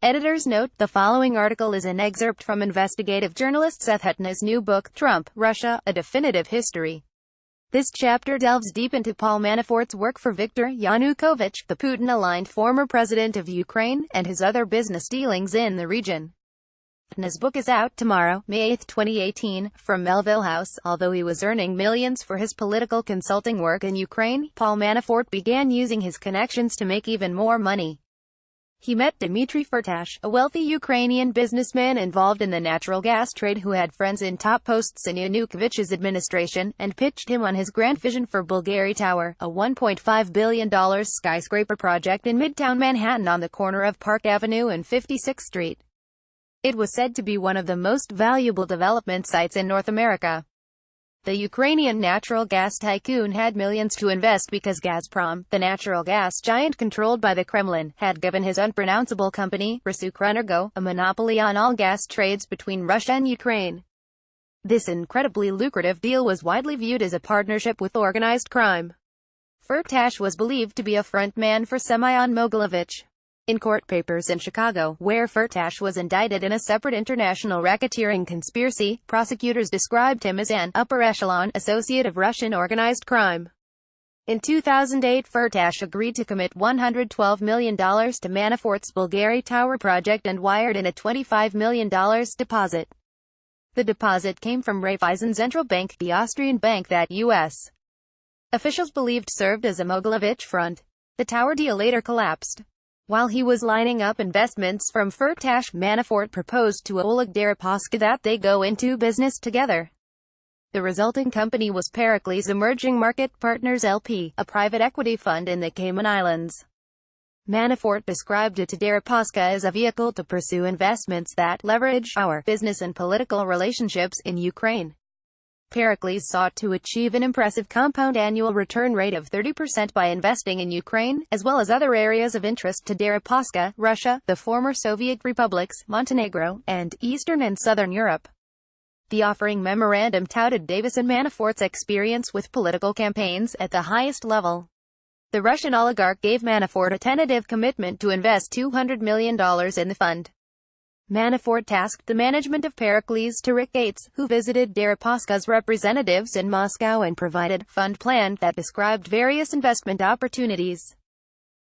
Editor's note: the following article is an excerpt from investigative journalist Seth Hutton's new book, Trump, Russia, A Definitive History. This chapter delves deep into Paul Manafort's work for Viktor Yanukovych, the Putin-aligned former president of Ukraine, and his other business dealings in the region. His book is out tomorrow, May 8, 2018, from Melville House. Although he was earning millions for his political consulting work in Ukraine, Paul Manafort began using his connections to make even more money. He met Dmitry Firtash, a wealthy Ukrainian businessman involved in the natural gas trade who had friends in top posts in Yanukovych's administration, and pitched him on his grand vision for Bulgari Tower, a $1.5 billion skyscraper project in Midtown Manhattan on the corner of Park Avenue and 56th Street. It was said to be one of the most valuable development sites in North America. The Ukrainian natural gas tycoon had millions to invest because Gazprom, the natural gas giant controlled by the Kremlin, had given his unpronounceable company, Rusukrenergo, a monopoly on all gas trades between Russia and Ukraine. This incredibly lucrative deal was widely viewed as a partnership with organized crime. Firtash was believed to be a front man for Semyon Mogilevich. In court papers in Chicago, where Firtash was indicted in a separate international racketeering conspiracy, prosecutors described him as an upper-echelon associate of Russian organized crime. In 2008, Firtash agreed to commit $112 million to Manafort's Bulgari Tower project and wired in a $25 million deposit. The deposit came from Raiffeisen Central Bank, the Austrian bank that U.S. officials believed served as a Mogilevich front. The tower deal later collapsed. While he was lining up investments from Firtash, Manafort proposed to Oleg Deripaska that they go into business together. The resulting company was Pericles Emerging Market Partners LP, a private equity fund in the Cayman Islands. Manafort described it to Deripaska as a vehicle to pursue investments that leverage our business and political relationships in Ukraine. Pericles sought to achieve an impressive compound annual return rate of 30% by investing in Ukraine, as well as other areas of interest to Deripaska, Russia, the former Soviet republics, Montenegro, and Eastern and Southern Europe. The offering memorandum touted Davis and Manafort's experience with political campaigns at the highest level. The Russian oligarch gave Manafort a tentative commitment to invest $200 million in the fund. Manafort tasked the management of Pericles to Rick Gates, who visited Deripaska's representatives in Moscow and provided a fund plan that described various investment opportunities.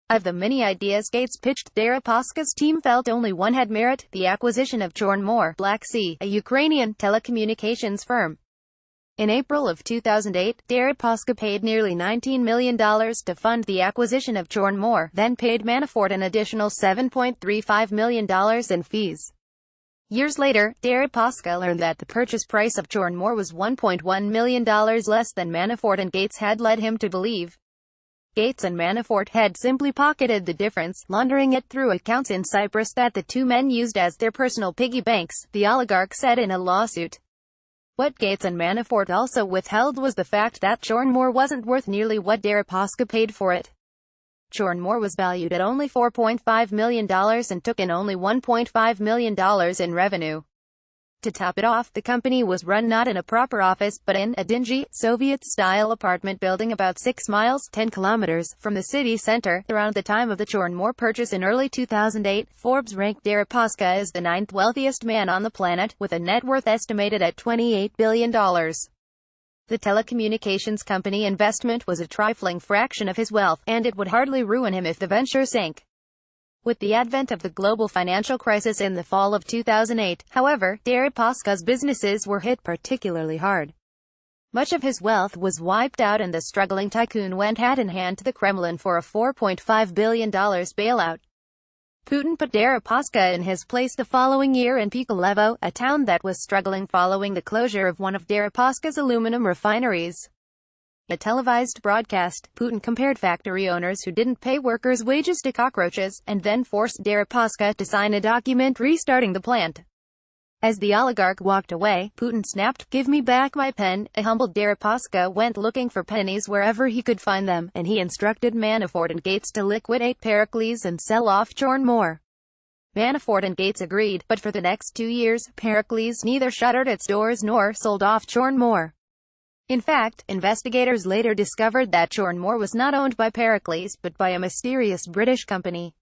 Of the many ideas Gates pitched, Deripaska's team felt only one had merit: the acquisition of Chornomor, Black Sea, a Ukrainian telecommunications firm. In April of 2008, Deripaska paid nearly $19 million to fund the acquisition of Chornomor, then paid Manafort an additional $7.35 million in fees. Years later, Deripaska learned that the purchase price of Chornomor was $1.1 million less than Manafort and Gates had led him to believe. Gates and Manafort had simply pocketed the difference, laundering it through accounts in Cyprus that the two men used as their personal piggy banks, the oligarch said in a lawsuit. What Gates and Manafort also withheld was the fact that Chornomor wasn't worth nearly what Deripaska paid for it. Chornomor was valued at only $4.5 million and took in only $1.5 million in revenue. To top it off, the company was run not in a proper office, but in a dingy, Soviet-style apartment building about 6 miles (10 kilometers) from the city center. Around the time of the Chornomor purchase in early 2008, Forbes ranked Deripaska as the 9th wealthiest man on the planet, with a net worth estimated at $28 billion. The telecommunications company investment was a trifling fraction of his wealth, and it would hardly ruin him if the venture sank. With the advent of the global financial crisis in the fall of 2008, however, Deripaska's businesses were hit particularly hard. Much of his wealth was wiped out and the struggling tycoon went hand-in-hand to the Kremlin for a $4.5 billion bailout. Putin put Deripaska in his place the following year in Pikolevo, a town that was struggling following the closure of one of Deripaska's aluminum refineries. In a televised broadcast, Putin compared factory owners who didn't pay workers' wages to cockroaches, and then forced Deripaska to sign a document restarting the plant. As the oligarch walked away, Putin snapped, "Give me back my pen." A humbled Deripaska went looking for pennies wherever he could find them, and he instructed Manafort and Gates to liquidate Pericles and sell off Chornomor. Manafort and Gates agreed, but for the next 2 years, Pericles neither shuttered its doors nor sold off Chornomor. In fact, investigators later discovered that Chornomor was not owned by Pericles, but by a mysterious British company.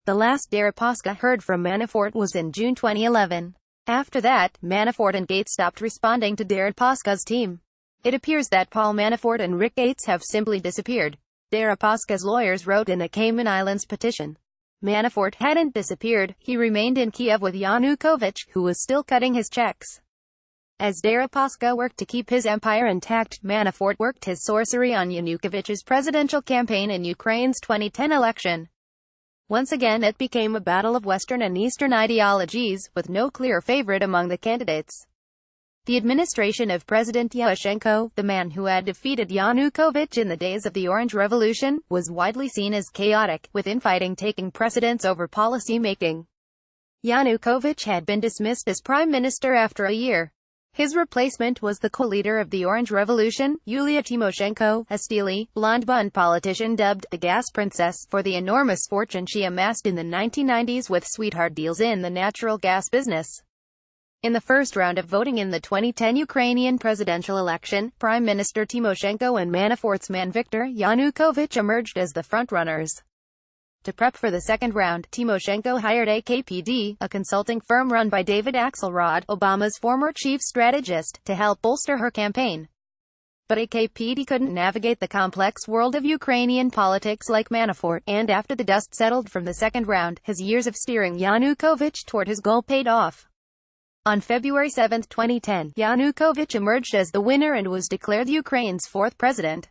The last Deripaska heard from Manafort was in June 2011. After that, Manafort and Gates stopped responding to Deripaska's team. It appears that Paul Manafort and Rick Gates have simply disappeared. Deripaska's lawyers wrote in the Cayman Islands petition. Manafort hadn't disappeared, he remained in Kiev with Yanukovych, who was still cutting his checks. As Deripaska worked to keep his empire intact, Manafort worked his sorcery on Yanukovych's presidential campaign in Ukraine's 2010 election. Once again it became a battle of Western and Eastern ideologies, with no clear favorite among the candidates. The administration of President Yushchenko, the man who had defeated Yanukovych in the days of the Orange Revolution, was widely seen as chaotic, with infighting taking precedence over policy-making. Yanukovych had been dismissed as prime minister after a year. His replacement was the co-leader of the Orange Revolution, Yulia Tymoshenko, a steely, blonde-bun politician dubbed the Gas Princess for the enormous fortune she amassed in the 1990s with sweetheart deals in the natural gas business. In the first round of voting in the 2010 Ukrainian presidential election, Prime Minister Tymoshenko and Manafort's man Viktor Yanukovych emerged as the frontrunners. To prep for the second round, Tymoshenko hired AKPD, a consulting firm run by David Axelrod, Obama's former chief strategist, to help bolster her campaign. But AKPD couldn't navigate the complex world of Ukrainian politics like Manafort, and after the dust settled from the second round, his years of steering Yanukovych toward his goal paid off. On February 7, 2010, Yanukovych emerged as the winner and was declared Ukraine's fourth president.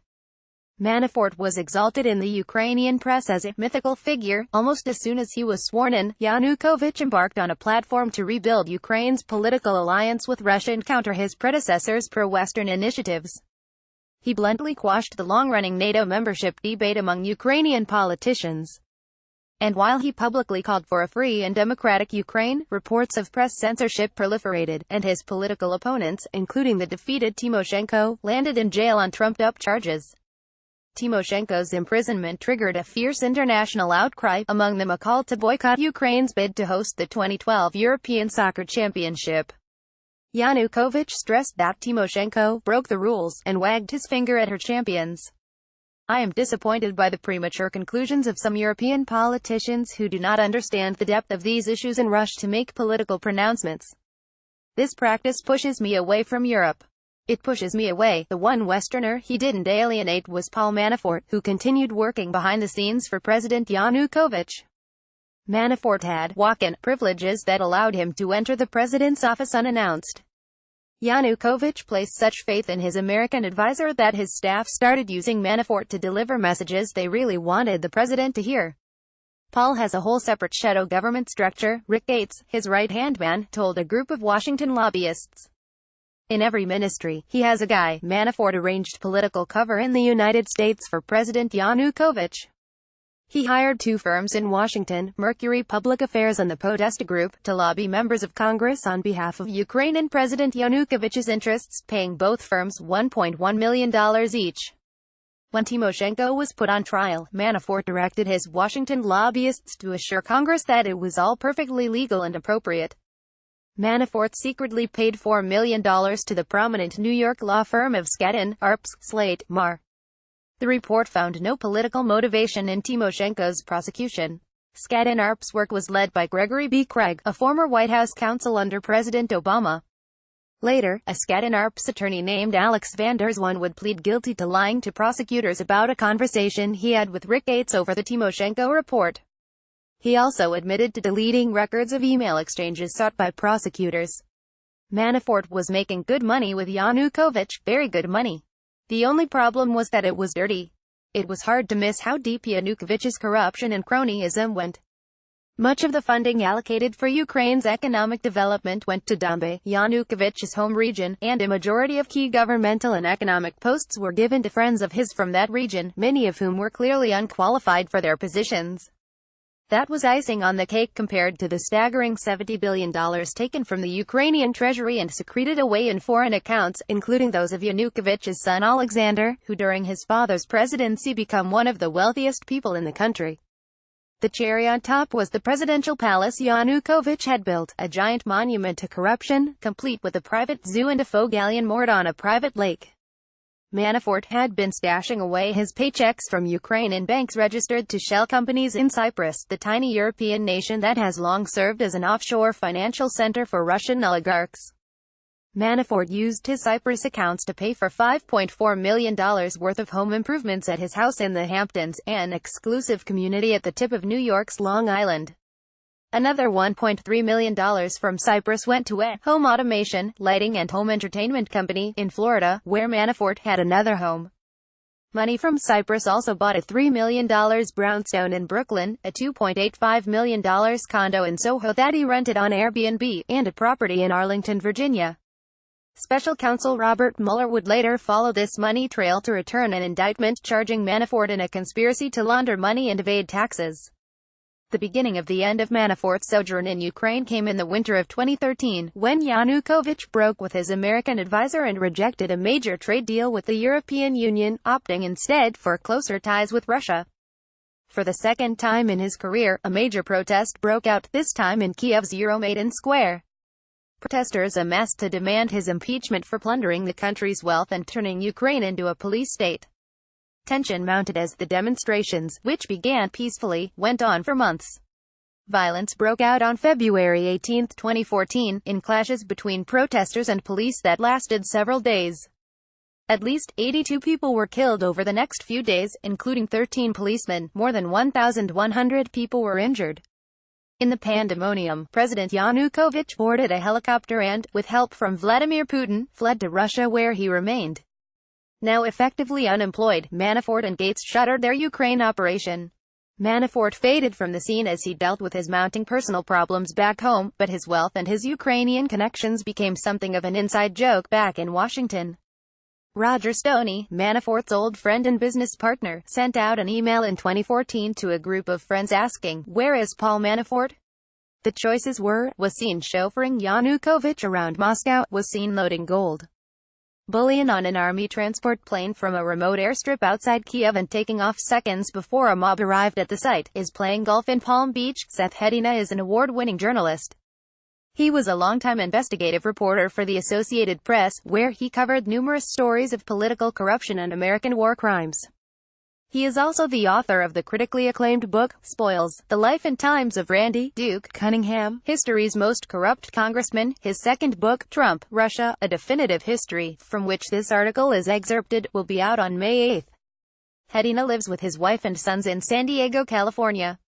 Manafort was exalted in the Ukrainian press as a mythical figure. Almost as soon as he was sworn in, Yanukovych embarked on a platform to rebuild Ukraine's political alliance with Russia and counter his predecessors' pro-Western initiatives. He bluntly quashed the long-running NATO membership debate among Ukrainian politicians. And while he publicly called for a free and democratic Ukraine, reports of press censorship proliferated, and his political opponents, including the defeated Tymoshenko, landed in jail on trumped-up charges. Tymoshenko's imprisonment triggered a fierce international outcry, among them a call to boycott Ukraine's bid to host the 2012 European Soccer Championship. Yanukovych stressed that Tymoshenko broke the rules, and wagged his finger at her champions. I am disappointed by the premature conclusions of some European politicians who do not understand the depth of these issues and rush to make political pronouncements. This practice pushes me away from Europe. It pushes me away. The one Westerner he didn't alienate was Paul Manafort, who continued working behind the scenes for President Yanukovych. Manafort had walk-in privileges that allowed him to enter the president's office unannounced. Yanukovych placed such faith in his American advisor that his staff started using Manafort to deliver messages they really wanted the president to hear. Paul has a whole separate shadow government structure, Rick Gates, his right-hand man, told a group of Washington lobbyists. In every ministry, he has a guy. Manafort arranged political cover in the United States for President Yanukovych. He hired two firms in Washington, Mercury Public Affairs and the Podesta Group, to lobby members of Congress on behalf of Ukraine and President Yanukovych's interests, paying both firms $1.1 million each. When Tymoshenko was put on trial, Manafort directed his Washington lobbyists to assure Congress that it was all perfectly legal and appropriate. Manafort secretly paid $4 million to the prominent New York law firm of Skadden, Arps, Slate, Meagher. The report found no political motivation in Tymoshenko's prosecution. Skadden Arps' work was led by Gregory B. Craig, a former White House counsel under President Obama. Later, a Skadden Arps attorney named Alex van der Zwaan would plead guilty to lying to prosecutors about a conversation he had with Rick Gates over the Tymoshenko report. He also admitted to deleting records of email exchanges sought by prosecutors. Manafort was making good money with Yanukovych, very good money. The only problem was that it was dirty. It was hard to miss how deep Yanukovych's corruption and cronyism went. Much of the funding allocated for Ukraine's economic development went to Donbas, Yanukovych's home region, and a majority of key governmental and economic posts were given to friends of his from that region, many of whom were clearly unqualified for their positions. That was icing on the cake compared to the staggering $70 billion taken from the Ukrainian treasury and secreted away in foreign accounts, including those of Yanukovych's son Alexander, who during his father's presidency became one of the wealthiest people in the country. The cherry on top was the presidential palace Yanukovych had built, a giant monument to corruption, complete with a private zoo and a faux galleon moored on a private lake. Manafort had been stashing away his paychecks from Ukraine in banks registered to shell companies in Cyprus, the tiny European nation that has long served as an offshore financial center for Russian oligarchs. Manafort used his Cyprus accounts to pay for $5.4 million worth of home improvements at his house in the Hamptons, an exclusive community at the tip of New York's Long Island. Another $1.3 million from Cyprus went to a home automation, lighting and home entertainment company in Florida, where Manafort had another home. Money from Cyprus also bought a $3 million brownstone in Brooklyn, a $2.85 million condo in Soho that he rented on Airbnb, and a property in Arlington, Virginia. Special counsel Robert Mueller would later follow this money trail to return an indictment charging Manafort in a conspiracy to launder money and evade taxes. The beginning of the end of Manafort's sojourn in Ukraine came in the winter of 2013, when Yanukovych broke with his American advisor and rejected a major trade deal with the European Union, opting instead for closer ties with Russia. For the second time in his career, a major protest broke out, this time in Kiev's Euromaidan Square. Protesters amassed to demand his impeachment for plundering the country's wealth and turning Ukraine into a police state. Tension mounted as the demonstrations, which began peacefully, went on for months. Violence broke out on February 18, 2014, in clashes between protesters and police that lasted several days. At least 82 people were killed over the next few days, including 13 policemen. More than 1,100 people were injured. In the pandemonium, President Yanukovych boarded a helicopter and, with help from Vladimir Putin, fled to Russia, where he remained. Now effectively unemployed, Manafort and Gates shuttered their Ukraine operation. Manafort faded from the scene as he dealt with his mounting personal problems back home, but his wealth and his Ukrainian connections became something of an inside joke back in Washington. Roger Stoney, Manafort's old friend and business partner, sent out an email in 2014 to a group of friends asking, "Where is Paul Manafort?" The choices were: was seen chauffeuring Yanukovych around Moscow, was seen loading gold bullion on an army transport plane from a remote airstrip outside Kiev and taking off seconds before a mob arrived at the site, is playing golf in Palm Beach. Seth Hedina is an award-winning journalist. He was a longtime investigative reporter for the Associated Press, where he covered numerous stories of political corruption and American war crimes. He is also the author of the critically acclaimed book, Spoils: The Life and Times of Randy Duke Cunningham, History's Most Corrupt Congressman. His second book, Trump, Russia, A Definitive History, from which this article is excerpted, will be out on May 8. Hedina lives with his wife and sons in San Diego, California.